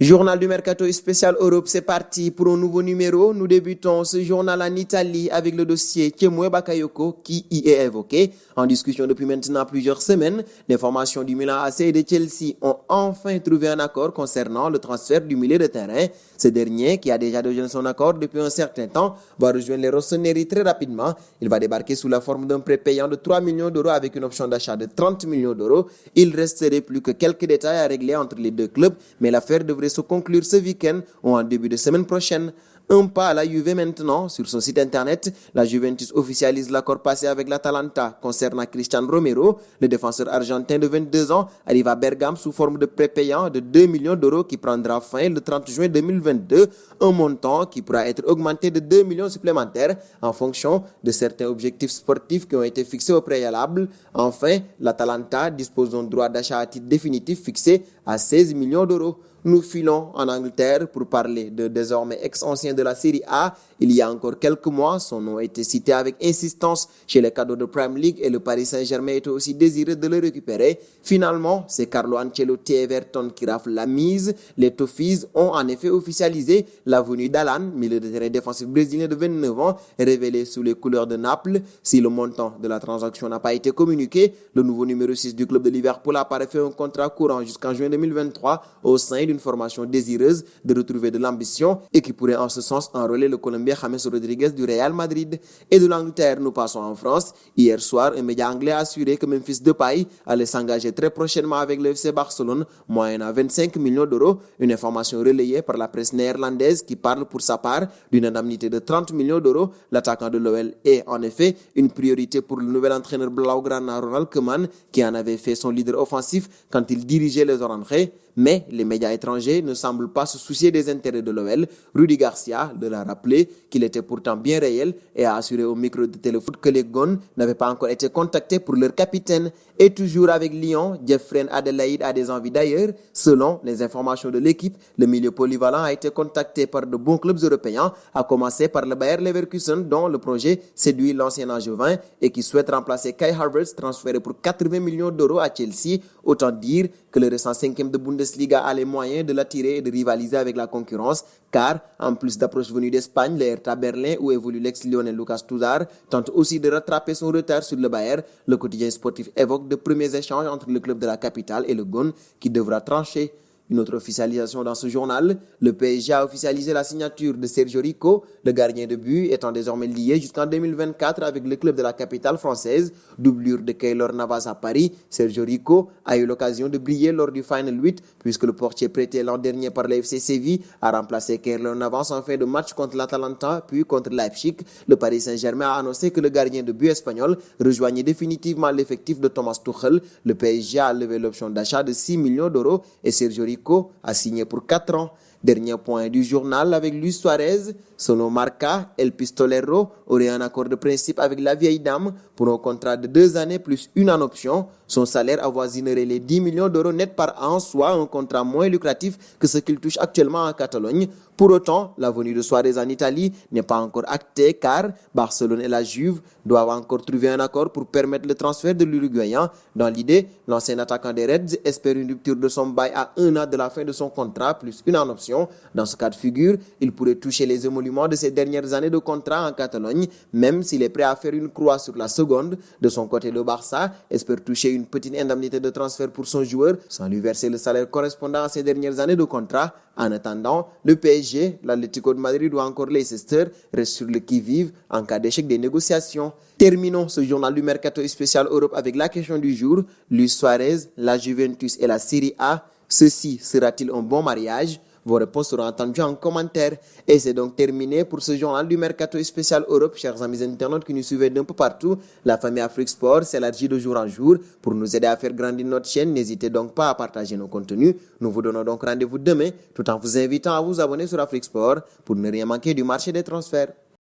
Journal du Mercato spécial Europe, c'est parti pour un nouveau numéro. Nous débutons ce journal en Italie avec le dossier Tiemoue Bakayoko qui y est évoqué. En discussion depuis maintenant plusieurs semaines, les formations du Milan AC et de Chelsea ont enfin trouvé un accord concernant le transfert du milieu de terrain. Ce dernier, qui a déjà donné son accord depuis un certain temps, va rejoindre les Rossoneri très rapidement. Il va débarquer sous la forme d'un prêt payant de 3 millions d'euros avec une option d'achat de 30 millions d'euros. Il resterait plus que quelques détails à régler entre les deux clubs, mais l'affaire devrait se conclure ce week-end ou en début de semaine prochaine. Un pas à la Juve maintenant. Sur son site internet, la Juventus officialise l'accord passé avec l'Atalanta concernant Cristian Romero. Le défenseur argentin de 22 ans arrive à Bergame sous forme de prêt payant de 2 millions d'euros qui prendra fin le 30 juin 2022. Un montant qui pourra être augmenté de 2 millions supplémentaires en fonction de certains objectifs sportifs qui ont été fixés au préalable. Enfin, l'Atalanta dispose d'un droit d'achat à titre définitif fixé à 16 millions d'euros. Nous filons en Angleterre pour parler de désormais ex-ancien de la Série A. Il y a encore quelques mois, son nom a été cité avec insistance chez les cadres de Premier League et le Paris Saint-Germain était aussi désireux de le récupérer. Finalement, c'est Carlo Ancelotti et Everton qui raflent la mise. Les Toffees ont en effet officialisé la venue d'Alan, milieu de terrain défensif brésilien de 29 ans, révélé sous les couleurs de Naples. Si le montant de la transaction n'a pas été communiqué, le nouveau numéro 6 du club de Liverpool a par effet un contrat courant jusqu'en juin 2023 au sein d'une formation désireuse de retrouver de l'ambition et qui pourrait en ce sens enrôler le Colombien James Rodriguez du Real Madrid. Et de l'Angleterre, nous passons en France. Hier soir, un média anglais a assuré que Memphis Depay allait s'engager très prochainement avec le FC Barcelone, moyennant 25 millions d'euros. Une information relayée par la presse néerlandaise qui parle pour sa part d'une indemnité de 30 millions d'euros. L'attaquant de l'OL est en effet une priorité pour le nouvel entraîneur blaugrana Ronald Koeman qui en avait fait son leader offensif quand il dirigeait les Orangerais. Mais les médias étrangers ne semblent pas se soucier des intérêts de l'OL. Rudy Garcia leur a rappelé qu'il était pourtant bien réel et a assuré au micro de Téléfoot que les Gones n'avaient pas encore été contactés pour leur capitaine. Et toujours avec Lyon, Jeffrey Adelaide a des envies d'ailleurs. Selon les informations de l'équipe, le milieu polyvalent a été contacté par de bons clubs européens, à commencer par le Bayer Leverkusen dont le projet séduit l'ancien angevin et qui souhaite remplacer Kai Havertz transféré pour 80 millions d'euros à Chelsea. Autant dire que le récent 5e de Bundesliga a les moyens de l'attirer et de rivaliser avec la concurrence, car en plus d'approche venue d'Espagne, le Hertha Berlin où évolue l'ex-lyonnais Lucas Touzard tente aussi de rattraper son retard sur le Bayer. Le quotidien sportif évoque de premiers échanges entre le club de la capitale et le Gone qui devra trancher. Une autre officialisation dans ce journal, le PSG a officialisé la signature de Sergio Rico, le gardien de but étant désormais lié jusqu'en 2024 avec le club de la capitale française. Doublure de Keylor Navas à Paris, Sergio Rico a eu l'occasion de briller lors du Final 8 puisque le portier prêté l'an dernier par le FC Séville a remplacé Keylor Navas en fin de match contre l'Atalanta puis contre Leipzig. Le Paris Saint-Germain a annoncé que le gardien de but espagnol rejoignait définitivement l'effectif de Thomas Tuchel. Le PSG a levé l'option d'achat de 6 millions d'euros et Sergio Rico a signé pour 4 ans. Dernier point du journal avec Luis Suarez. Selon Marca, El Pistolero aurait un accord de principe avec la vieille dame pour un contrat de 2 années plus une en option. Son salaire avoisinerait les 10 millions d'euros net par an, soit un contrat moins lucratif que ce qu'il touche actuellement en Catalogne. Pour autant, la venue de Suarez en Italie n'est pas encore actée car Barcelone et la Juve doivent encore trouver un accord pour permettre le transfert de l'Uruguayen. Dans l'idée, l'ancien attaquant des Reds espère une rupture de son bail à 1 an de la fin de son contrat plus une en option. Dans ce cas de figure, il pourrait toucher les émoluments de ses dernières années de contrat en Catalogne, même s'il est prêt à faire une croix sur la seconde. De son côté, le Barça espère toucher une petite indemnité de transfert pour son joueur sans lui verser le salaire correspondant à ses dernières années de contrat. En attendant, le PSG, l'Atlético de Madrid ou encore Leicester restent sur le qui-vive en cas d'échec des négociations. Terminons ce journal du Mercato spécial Europe avec la question du jour. Luis Suarez, la Juventus et la Serie A, ceci sera-t-il un bon mariage? Vos réponses seront entendues en commentaire. Et c'est donc terminé pour ce journal du Mercato spécial Europe. Chers amis internautes qui nous suivent d'un peu partout, la famille Afrique Sport s'élargit de jour en jour. Pour nous aider à faire grandir notre chaîne, n'hésitez donc pas à partager nos contenus. Nous vous donnons donc rendez-vous demain, tout en vous invitant à vous abonner sur Afrique Sport pour ne rien manquer du marché des transferts.